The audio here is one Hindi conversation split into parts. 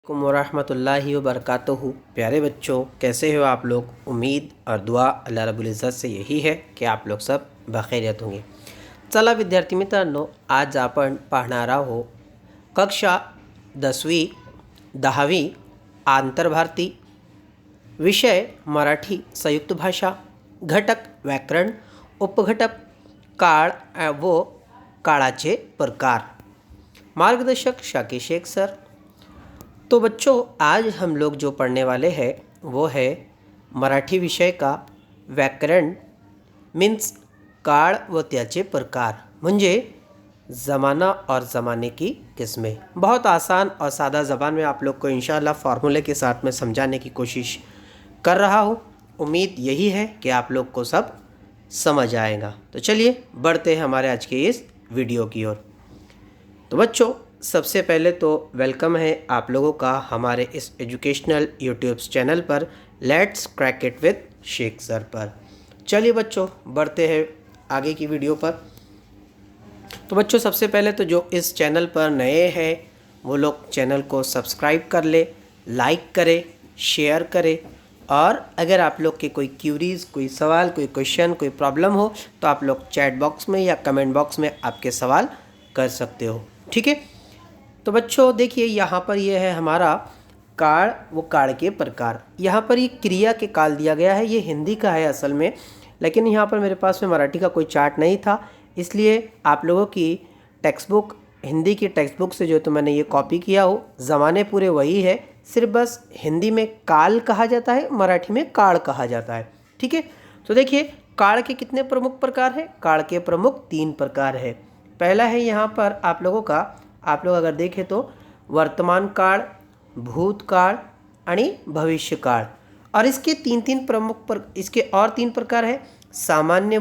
अलैकुम वरहमतुल्लाहि वबरकातुहू। प्यारे बच्चों, कैसे हो आप लोग। उम्मीद और दुआ अल्लाह रब्बुल इज़्ज़त से यही है की आप लोग सब बखैरियत होंगे। चला विद्यार्थी मित्रांनो, आज आपण पाहणार आहोत कक्षा 10वी 10वी आंतरभारती, विषय मराठी संयुक्त भाषा, घटक व्याकरण, उपघटक काळ व काळाचे प्रकार। मार्गदर्शक शाकिर शेख सर। तो बच्चों, आज हम लोग जो पढ़ने वाले हैं वो है मराठी विषय का व्याकरण मीन्स काळ व त्याचे प्रकार, म्हणजे ज़माना और ज़माने की किस्में। बहुत आसान और सादा ज़बान में आप लोग को इंशाअल्लाह फार्मूले के साथ में समझाने की कोशिश कर रहा हूँ। उम्मीद यही है कि आप लोग को सब समझ आएगा। तो चलिए बढ़ते हैं हमारे आज के इस वीडियो की ओर। तो बच्चों, सबसे पहले तो वेलकम है आप लोगों का हमारे इस एजुकेशनल यूट्यूब चैनल पर let's crack it with Sheikh sir पर। चलिए बच्चों, बढ़ते हैं आगे की वीडियो पर। तो बच्चों, सबसे पहले तो जो इस चैनल पर नए हैं वो लोग चैनल को सब्सक्राइब कर ले, लाइक करें, शेयर करें, और अगर आप लोग के कोई क्यूरीज़, कोई सवाल, कोई क्वेश्चन, कोई प्रॉब्लम हो तो आप लोग चैट बॉक्स में या कमेंट बॉक्स में आपके सवाल कर सकते हो। ठीक है। तो बच्चों देखिए, यहाँ पर ये है हमारा काळ व काळ के प्रकार। यहाँ पर ये क्रिया के काल दिया गया है। ये हिंदी का है असल में, लेकिन यहाँ पर मेरे पास में मराठी का कोई चार्ट नहीं था, इसलिए आप लोगों की टेक्स्ट बुक, हिंदी की टेक्स्ट बुक से जो तो मैंने ये कॉपी किया हो। ज़माने पूरे वही है, सिर्फ बस हिंदी में काल कहा जाता है, मराठी में काळ कहा जाता है। ठीक है। तो देखिए, काळ के कितने प्रमुख प्रकार हैं। काळ के प्रमुख 3 प्रकार है। पहला है यहाँ पर आप लोगों का, आप लोग अगर देखें तो वर्तमान काल, भूतकाल आणि भविष्य काल। और इसके तीन प्रमुख इसके और 3 प्रकार है। सामान्य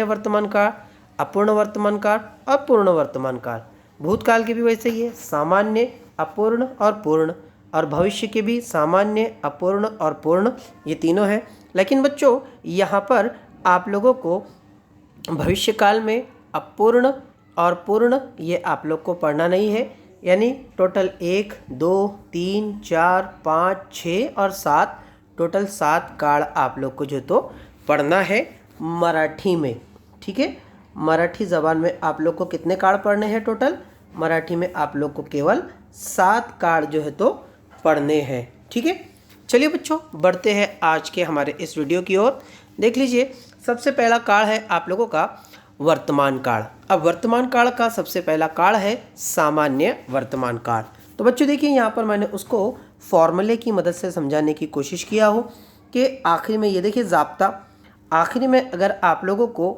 वर्तमान काल, अपूर्ण वर्तमान काल और पूर्ण वर्तमान काल। भूतकाल के भी वैसे ही है, सामान्य, अपूर्ण और पूर्ण। और भविष्य के भी सामान्य, अपूर्ण और पूर्ण, ये तीनों हैं। लेकिन बच्चों, यहाँ पर आप लोगों को भविष्य काल में अपूर्ण और पूर्ण ये आप लोग को पढ़ना नहीं है। यानी टोटल 1, 2, 3, 4, 5, 6 और 7, टोटल 7 काल आप लोग को जो तो पढ़ना है मराठी में। ठीक है। मराठी ज़बान में आप लोग को कितने काल पढ़ने हैं टोटल। मराठी में आप लोग को केवल 7 काल जो है तो पढ़ने हैं। ठीक है। चलिए बच्चों, बढ़ते हैं आज के हमारे इस वीडियो की ओर। देख लीजिए, सबसे पहला काल है आप लोगों का वर्तमान काल। अब वर्तमान काल का सबसे पहला काल है सामान्य वर्तमान काल। तो बच्चों देखिए, यहाँ पर मैंने उसको फॉर्मूले की मदद से समझाने की कोशिश किया हो कि आखिरी में ये देखिए जाब्ता, आखिरी में अगर आप लोगों को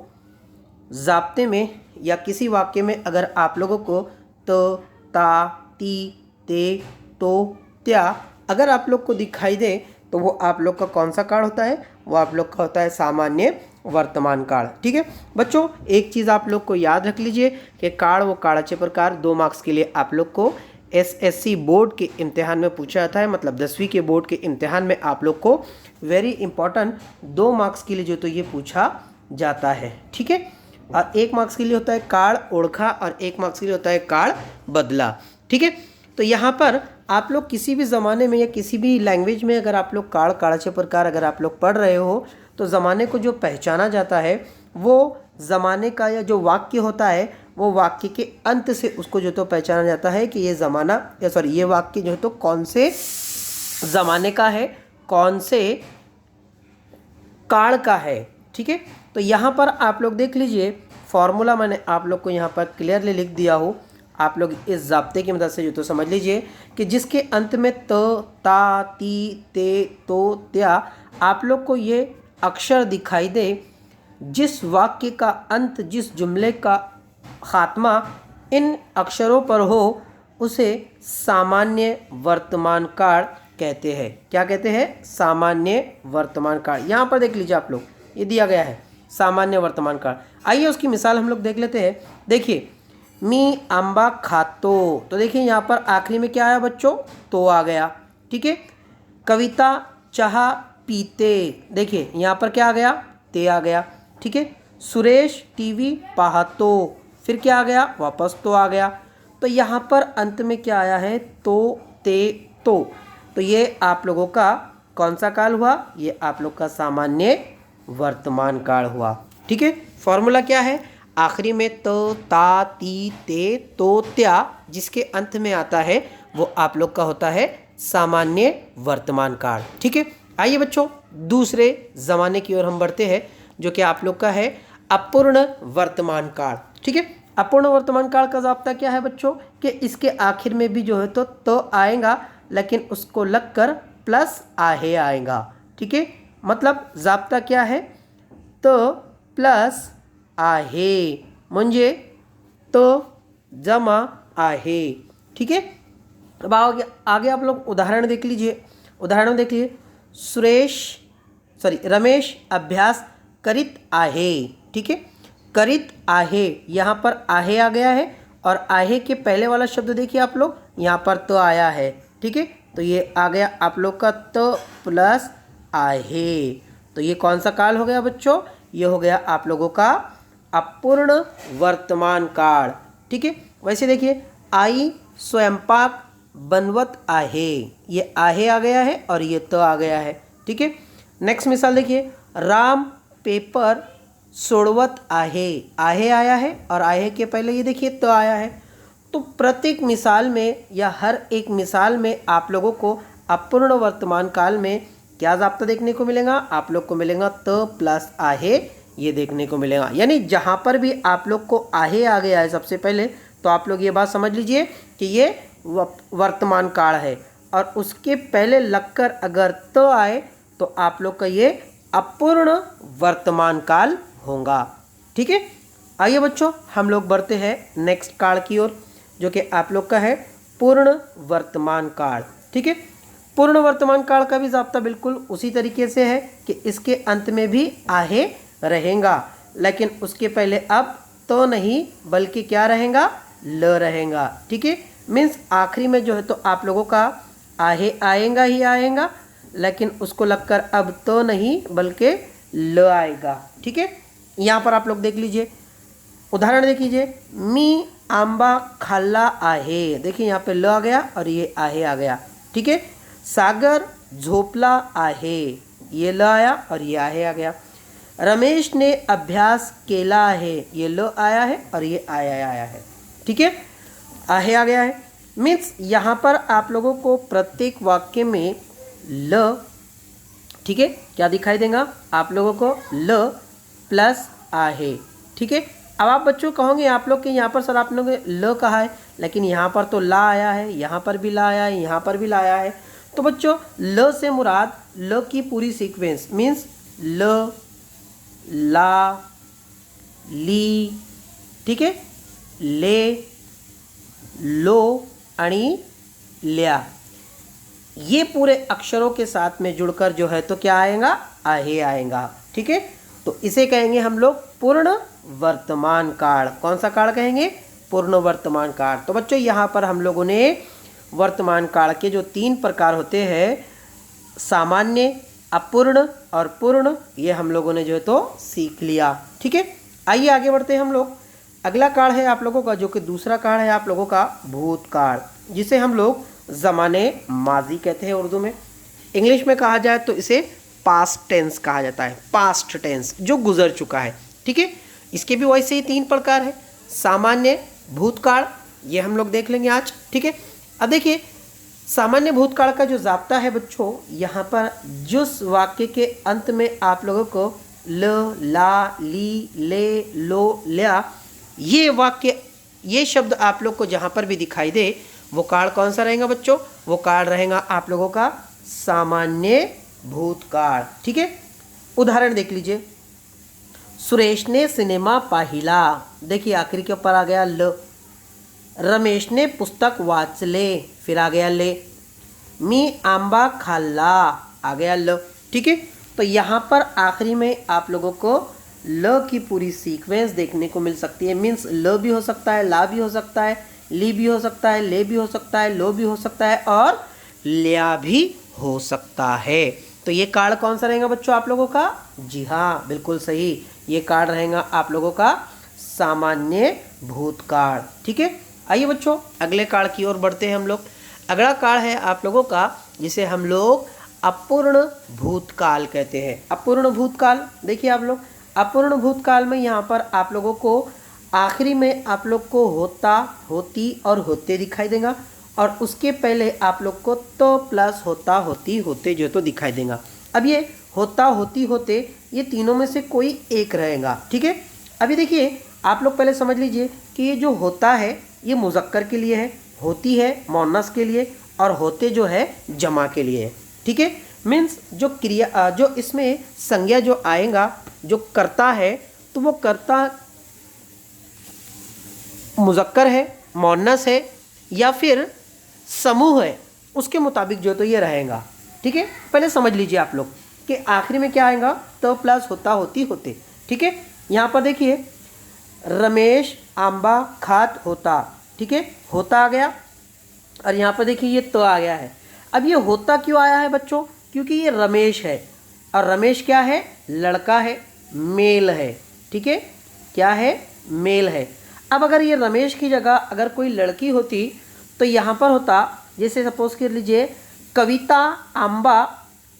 जाब्ते में या किसी वाक्य में अगर आप लोगों को तो, ता, ती, ते, तो, त्या अगर आप लोग को दिखाई दे तो वो आप लोग का कौन सा काल होता है। वो आप लोग का होता है सामान्य वर्तमान काल। ठीक है बच्चों, एक चीज़ आप लोग को याद रख लीजिए कि काल व काळाचे प्रकार 2 मार्क्स के लिए आप लोग को एसएससी बोर्ड के इम्तिहान में पूछा जाता है। मतलब 10वीं के बोर्ड के इम्तिहान में आप लोग को वेरी इंपॉर्टेंट 2 मार्क्स के लिए जो तो ये पूछा जाता है। ठीक है। और 1 मार्क्स के लिए होता है काळ ओळखा और 1 मार्क्स के लिए होता है काळ बदला। ठीक है। तो यहाँ पर आप लोग किसी भी ज़माने में या किसी भी लैंग्वेज में अगर आप लोग काळ काळाचे प्रकार अगर आप लोग पढ़ रहे हो तो ज़माने को जो पहचाना जाता है वो ज़माने का या जो वाक्य होता है वो वाक्य के अंत से उसको जो तो पहचाना जाता है कि ये ज़माना या सॉरी ये वाक्य जो है तो कौन से ज़माने का है, कौन से काल का है। ठीक है। तो यहाँ पर आप लोग देख लीजिए, फॉर्मूला मैंने आप लोग को यहाँ पर क्लियरली लिख दिया हो। आप लोग इस ज़ाब्ते की मदद से जो तो समझ लीजिए कि जिसके अंत में त, ता, ती, ते, तो, त्या आप लोग को ये अक्षर दिखाई दे, जिस वाक्य का अंत, जिस जुमले का खात्मा इन अक्षरों पर हो उसे सामान्य वर्तमान काल कहते हैं। क्या कहते हैं। सामान्य वर्तमान काल। यहाँ पर देख लीजिए आप लोग, ये दिया गया है सामान्य वर्तमान काल। आइए उसकी मिसाल हम लोग देख लेते हैं। देखिए, मी आंबा खातो, तो देखिए यहाँ पर आखिरी में क्या आया बच्चों, तो आ गया। ठीक है। कविता चाह पीते, देखिए यहाँ पर क्या आ गया, ते आ गया। ठीक है। सुरेश टीवी पाहतो, फिर क्या आ गया, वापस तो आ गया। तो यहाँ पर अंत में क्या आया है, तो ते तो ये आप लोगों का कौन सा काल हुआ? ये आप लोग का सामान्य वर्तमान काल हुआ। ठीक है, फॉर्मूला क्या है? आखिरी में तो, ता, ती, ते, तो, त्या जिसके अंत में आता है वो आप लोग का होता है सामान्य वर्तमान काल। ठीक है, आइए बच्चों दूसरे ज़माने की ओर हम बढ़ते हैं, जो कि आप लोग का है अपूर्ण वर्तमान काल। ठीक है, अपूर्ण वर्तमान काल का ज़ाब्ता क्या है बच्चों? कि इसके आखिर में भी जो है तो आएगा, लेकिन उसको लगकर प्लस आहे आएगा। ठीक है, मतलब ज़ाब्ता क्या है? तो प्लस आहे म्हणजे तो जमा आहे। ठीक है, अब आगे आप लोग उदाहरण देख लीजिए। उदाहरण देख लीजिए, रमेश अभ्यास करीत आहे। ठीक है, करीत आहे, यहाँ पर आहे आ गया है और आहे के पहले वाला शब्द देखिए आप लोग, यहाँ पर तो आया है। ठीक है, तो ये आ गया आप लोग का तो प्लस आहे। तो ये कौन सा काल हो गया बच्चों? ये हो गया आप लोगों का अपूर्ण वर्तमान काल। ठीक है, वैसे देखिए आई स्वयंपाक बनवत आहे, ये आहे आ गया है और ये तो आ गया है। ठीक है, नेक्स्ट मिसाल देखिए, राम पेपर सोडवत आहे, आहे आया है और आहे के पहले ये देखिए तो आया है। तो प्रत्येक मिसाल में या हर एक मिसाल में आप लोगों को अपूर्ण वर्तमान काल में क्या ज़ाब्ता देखने को मिलेगा? आप लोग को मिलेगा तो प्लस आहे, ये देखने को मिलेगा। यानी जहाँ पर भी आप लोग को आहे आ गया है सबसे पहले, तो आप लोग ये बात समझ लीजिए कि ये वर्तमान काल है, और उसके पहले लगकर अगर तो आए तो आप लोग का ये अपूर्ण वर्तमान काल होगा। ठीक है, आइए बच्चों हम लोग बढ़ते हैं नेक्स्ट काल की ओर, जो कि आप लोग का है पूर्ण वर्तमान काल। ठीक है, पूर्ण वर्तमान काल का भी ज़ाब्ता बिल्कुल उसी तरीके से है कि इसके अंत में भी आहे रहेगा, लेकिन उसके पहले अब तो नहीं बल्कि क्या रहेगा? ल रहेगा। ठीक है, मीन्स आखिरी में जो है तो आप लोगों का आहे आएगा ही आएगा, लेकिन उसको लगकर अब तो नहीं बल्कि ल आएगा। ठीक है, यहाँ पर आप लोग देख लीजिए, उदाहरण देख लीजिए, मी आंबा खाल्ला आहे। देखिए यहाँ पे ल आ गया और ये आहे आ गया। ठीक है, सागर झोपला आहे, ये ल आया और ये आहे आ गया। रमेश ने अभ्यास केला है, ये ल आया है और ये आया है। ठीक है, आहे आ गया है। मीन्स यहाँ पर आप लोगों को प्रत्येक वाक्य में ल, ठीक है, क्या दिखाई देगा? आप लोगों को ल प्लस आहे। ठीक है, अब आप बच्चों कहोगे आप लोग कि यहाँ पर सर आप लोगों ने ल कहा है, लेकिन यहाँ पर तो ला आया है, यहाँ पर भी ला आया है, यहाँ पर भी ला आया है। तो बच्चों ल से मुराद ल की पूरी सीक्वेंस मीन्स ल, ला, ली, ठीक है, ले, लो आणि ल्या, ये पूरे अक्षरों के साथ में जुड़कर जो है तो क्या आएगा? आहे आएगा। ठीक है, तो इसे कहेंगे हम लोग पूर्ण वर्तमान काल। कौन सा काल कहेंगे? पूर्ण वर्तमान काल। तो बच्चों यहाँ पर हम लोगों ने वर्तमान काल के जो 3 प्रकार होते हैं, सामान्य, अपूर्ण और पूर्ण, ये हम लोगों ने जो है तो सीख लिया। ठीक है, आइए आगे बढ़ते हैं हम लोग। अगला काल है आप लोगों का, जो कि दूसरा काल है आप लोगों का भूतकाल, जिसे हम लोग ज़माने माजी कहते हैं उर्दू में। इंग्लिश में कहा जाए तो इसे पास्ट टेंस कहा जाता है, पास्ट टेंस जो गुजर चुका है। ठीक है, इसके भी वैसे ही 3 प्रकार है, सामान्य, भूतकाल, ये हम लोग देख लेंगे आज। ठीक है, अब देखिए सामान्य भूतकाल का जो ज़ाब्ता है बच्चों, यहाँ पर जिस वाक्य के अंत में आप लोगों को ल, ला, ली, ले, लो, ल्या, ये वाक्य, ये शब्द आप लोग को जहाँ पर भी दिखाई दे, वो काल कौन सा रहेगा बच्चों? वो काल रहेगा आप लोगों का सामान्य भूतकाल। ठीक है, उदाहरण देख लीजिए, सुरेश ने सिनेमा पाहिला, देखिए आखिरी के ऊपर आ गया ल। रमेश ने पुस्तक वाचले, फिर आ गया ले। मी आंबा खाल्ला, आ गया ल। ठीक है, तो यहाँ पर आखिरी में आप लोगों को ल की पूरी सीक्वेंस देखने को मिल सकती है। मीन्स ल भी हो सकता है, ला भी हो सकता है, ली भी हो सकता है, ले भी हो सकता है, लो भी हो सकता है और ल्या भी हो सकता है। तो ये काल कौन सा रहेगा बच्चों आप लोगों का? जी हाँ, बिल्कुल सही, ये काल रहेगा आप लोगों का सामान्य भूतकाल। ठीक है, आइए बच्चों अगले काल की ओर बढ़ते हैं हम लोग। अगला काल है आप लोगों का जिसे हम लोग अपूर्ण भूतकाल कहते हैं। अपूर्ण भूतकाल देखिए आप लोग, अपूर्ण भूतकाल में यहाँ पर आप लोगों को आखिरी में आप लोग को होता, होती और होते दिखाई देगा, और उसके पहले आप लोग को तो प्लस होता, होती, होते जो तो दिखाई देगा। अब ये होता, होती, होते ये तीनों में से कोई एक रहेगा, ठीक है। अभी देखिए आप लोग पहले समझ लीजिए कि ये जो होता है ये मुज़क्कर के लिए है, होती है मुअन्नस के लिए, और होते जो है जमा के लिए है, ठीक है। मीन्स जो क्रिया जो इसमें संज्ञा जो आएगा, जो करता है, तो वो करता मुज़क्कर है, मुअन्नस है या फिर समूह है, उसके मुताबिक जो तो ये रहेगा, ठीक है। पहले समझ लीजिए आप लोग कि आखिरी में क्या आएगा, तो प्लस होता, होती, होते, ठीक है। यहाँ पर देखिए रमेश आंबा खात होता, ठीक है, होता आ गया, और यहाँ पर देखिए ये तो आ गया है। अब ये होता क्यों आया है बच्चों, क्योंकि ये रमेश है, और रमेश क्या है, लड़का है, मेल है, ठीक है, क्या है, मेल है। अब अगर ये रमेश की जगह अगर कोई लड़की होती तो यहाँ पर होता, जैसे सपोज कर लीजिए कविता आंबा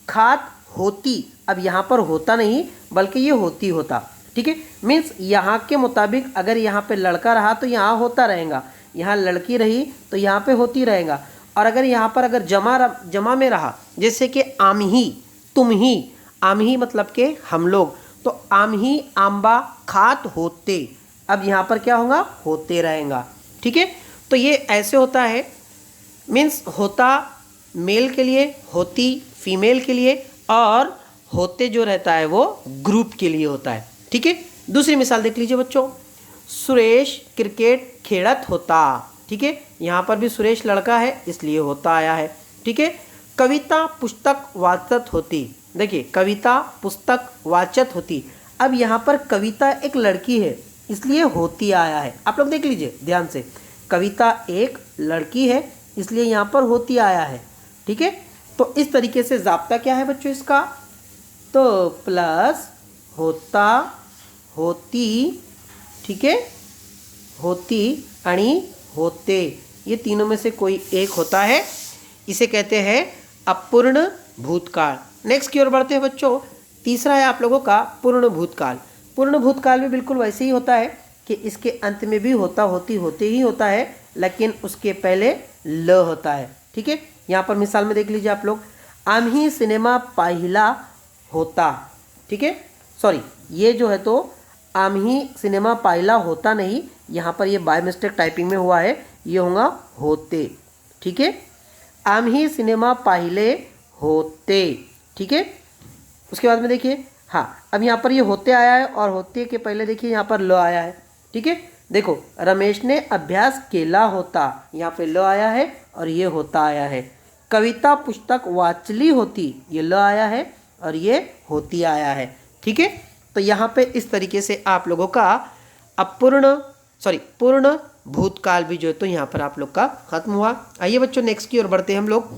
खात होती, अब यहाँ पर होता नहीं बल्कि ये होती होता, ठीक है। मीन्स यहाँ के मुताबिक अगर यहाँ पे लड़का रहा तो यहाँ होता रहेगा, यहाँ लड़की रही तो यहाँ पे होती रहेगा, और अगर यहाँ पर अगर जमा में रहा, जैसे कि आम ही, तुम ही, आम ही मतलब के हम लोग, तो आम ही आंबा खात होते, अब यहाँ पर क्या होगा, होते रहेगा, ठीक है। तो ये ऐसे होता है, मीन्स होता मेल के लिए, होती फीमेल के लिए, और होते जो रहता है वो ग्रुप के लिए होता है, ठीक है। दूसरी मिसाल देख लीजिए बच्चों, सुरेश क्रिकेट खेलत होता, ठीक है, यहाँ पर भी सुरेश लड़का है इसलिए होता आया है, ठीक है। कविता पुस्तक वाचत होती, देखिए कविता पुस्तक वाचत होती, अब यहाँ पर कविता एक लड़की है इसलिए होती आया है, आप लोग देख लीजिए ध्यान से, कविता एक लड़की है इसलिए यहाँ पर होती आया है, ठीक है। तो इस तरीके से ज़ाब्ता क्या है बच्चों इसका, तो प्लस होता, होती, ठीक है, होती आणि होते, ये तीनों में से कोई एक होता है, इसे कहते हैं अपूर्ण भूतकाल। नेक्स्ट की ओर बढ़ते हैं बच्चों, तीसरा है आप लोगों का पूर्ण भूतकाल। पूर्ण भूतकाल में बिल्कुल वैसे ही होता है कि इसके अंत में भी होता, होती, होते ही होता है, लेकिन उसके पहले ल होता है, ठीक है। यहाँ पर मिसाल में देख लीजिए आप लोग, आम्ही सिनेमा पाहिला होता, ठीक है, सॉरी ये जो है तो आम्ही सिनेमा पाहिला होता नहीं, यहाँ पर ये बाय मिस्टेक टाइपिंग में हुआ है, ये होगा होते, ठीक है, आम्ही सिनेमा पाहिले होते, ठीक है। उसके बाद में देखिए, हाँ अब यहाँ पर ये होते आया है, और होते के पहले देखिए यहाँ पर ल आया है, ठीक है। देखो रमेश ने अभ्यास केला होता, यहाँ पे ल आया है और ये होता आया है। कविता पुस्तक वाचली होती, ये ल आया है और ये होती आया है, ठीक है। तो यहाँ पे इस तरीके से आप लोगों का पूर्ण भूतकाल भी जो है तो यहाँ पर आप लोग का खत्म हुआ। आइए बच्चों नेक्स्ट की ओर बढ़ते हैं हम लोग।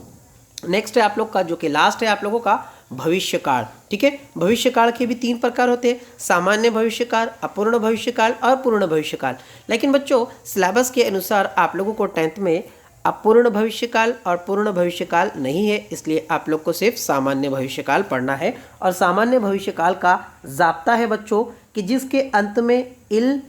नेक्स्ट है आप लोग का जो कि लास्ट है आप लोगों का भविष्यकाल, ठीक है। भविष्यकाल के भी 3 प्रकार होते हैं, सामान्य भविष्यकाल, अपूर्ण भविष्यकाल और पूर्ण भविष्यकाल। लेकिन बच्चों सिलेबस के अनुसार आप लोगों को 10th में अपूर्ण भविष्यकाल और पूर्ण भविष्यकाल नहीं है, इसलिए आप लोग को सिर्फ सामान्य भविष्यकाल पढ़ना है। और सामान्य भविष्यकाल का जाब्ता है बच्चों कि जिसके अंत में इल,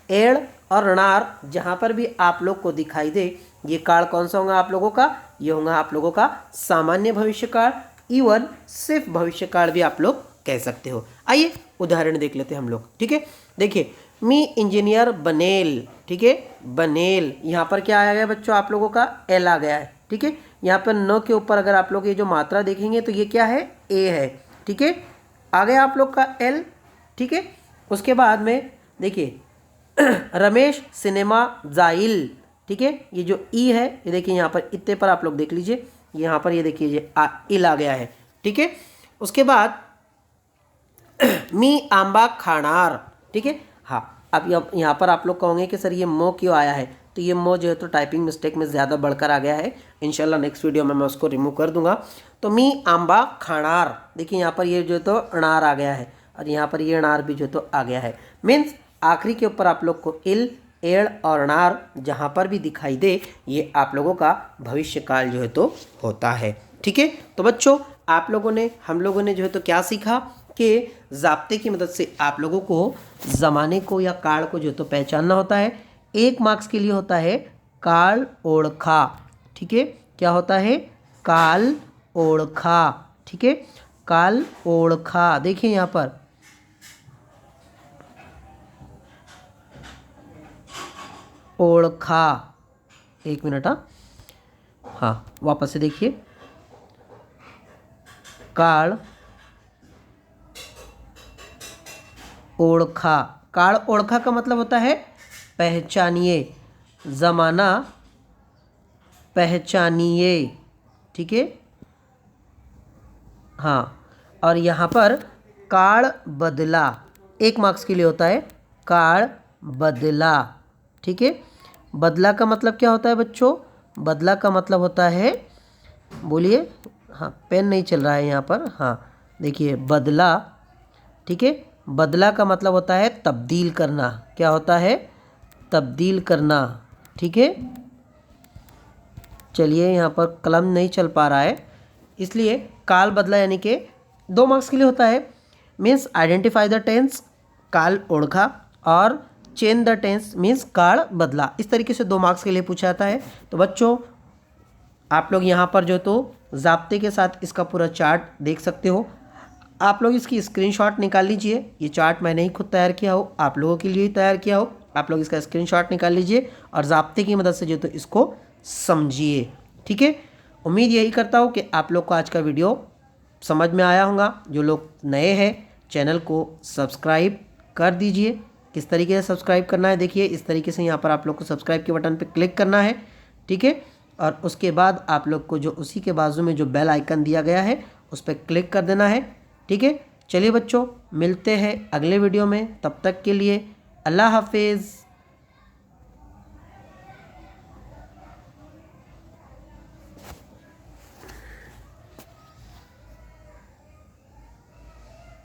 एड़ और णार जहाँ पर भी आप लोग को दिखाई दे, ये काल कौन सा होगा आप लोगों का, ये होगा आप लोगों का सामान्य भविष्यकाल, इवन सिर्फ भविष्यकाल भी आप लोग कह सकते हो। आइए उदाहरण देख लेते हैं हम लोग, ठीक है। देखिए मी इंजीनियर बनेल, ठीक है, बनेल, यहाँ पर क्या आ गया बच्चों आप लोगों का एल आ गया है, ठीक है। यहाँ पर न के ऊपर अगर आप लोग ये जो मात्रा देखेंगे तो ये क्या है, ए है, ठीक है, आ गया आप लोग का एल, ठीक है। उसके बाद में देखिए रमेश सिनेमा जाइल, ठीक है, ये जो ई है ये देखिए यहाँ पर इतने पर आप लोग देख लीजिए, यहाँ पर ये देखिए ये इल आ गया है, ठीक है। उसके बाद मी आंबा खानार, ठीक है। हाँ अब यहाँ पर आप लोग कहोगे कि सर ये मो क्यों आया है, तो ये मो जो है तो टाइपिंग मिस्टेक में ज़्यादा बढ़कर आ गया है, इंशाल्लाह नेक्स्ट वीडियो में मैं उसको रिमूव कर दूंगा। तो मी आंबा खानार, देखिए यहाँ पर ये जो है तो अनार आ गया है, और यहाँ पर ये अनार भी जो है तो आ गया है। मीन्स आखिरी के ऊपर आप लोग को इल, एड़ और नार जहाँ पर भी दिखाई दे, ये आप लोगों का भविष्यकाल जो है तो होता है। ठीक है, तो बच्चों हम लोगों ने जो है तो क्या सीखा कि ज़ाब्ते की मदद से आप लोगों को ज़माने को या काल को जो तो पहचानना होता है। 1 मार्क्स के लिए होता है काल ओळखा। ठीक है, क्या होता है? काल ओळखा। ठीक है, काल ओळखा। देखिए यहाँ पर ओळखा, 1 मिनट। हाँ, वापस से देखिए, काल ओळखा। काल ओळखा का मतलब होता है पहचानिए, ज़माना पहचानिए। ठीक है, हाँ, और यहाँ पर काल बदला 1 मार्क्स के लिए होता है काल बदला। ठीक है, बदला का मतलब क्या होता है बच्चों? बदला का मतलब होता है, बोलिए। हाँ, पेन नहीं चल रहा है यहाँ पर। हाँ, देखिए बदला। ठीक है, बदला का मतलब होता है तब्दील करना। क्या होता है? तब्दील करना। ठीक है, चलिए यहाँ पर कलम नहीं चल पा रहा है, इसलिए काल बदला यानी कि 2 मार्क्स के लिए होता है। मीन्स आइडेंटिफाई द टेंस, काल ओळखा, और चेंज द टेंस मीन्स काल बदला। इस तरीके से 2 मार्क्स के लिए पूछा जाता है। तो बच्चों आप लोग यहाँ पर जो तो ज़ाब्ते के साथ इसका पूरा चार्ट देख सकते हो। आप लोग इसकी स्क्रीनशॉट निकाल लीजिए। ये चार्ट मैंने ही खुद तैयार किया हो, आप लोगों के लिए ही तैयार किया हो। आप लोग इसका स्क्रीनशॉट निकाल लीजिए और ज़ाब्ते की मदद से जो तो इसको समझिए। ठीक है, उम्मीद यही करता हूँ कि आप लोग को आज का वीडियो समझ में आया होगा। जो लोग नए हैं चैनल को सब्सक्राइब कर दीजिए। किस तरीके से सब्सक्राइब करना है देखिए, इस तरीके से यहाँ पर आप लोग को सब्सक्राइब के बटन पर क्लिक करना है। ठीक है, और उसके बाद आप लोग को जो उसी के बाजू में जो बेल आइकन दिया गया है उस पर क्लिक कर देना है। ठीक है, चलिए बच्चों, मिलते हैं अगले वीडियो में। तब तक के लिए अल्लाह हाफिज़।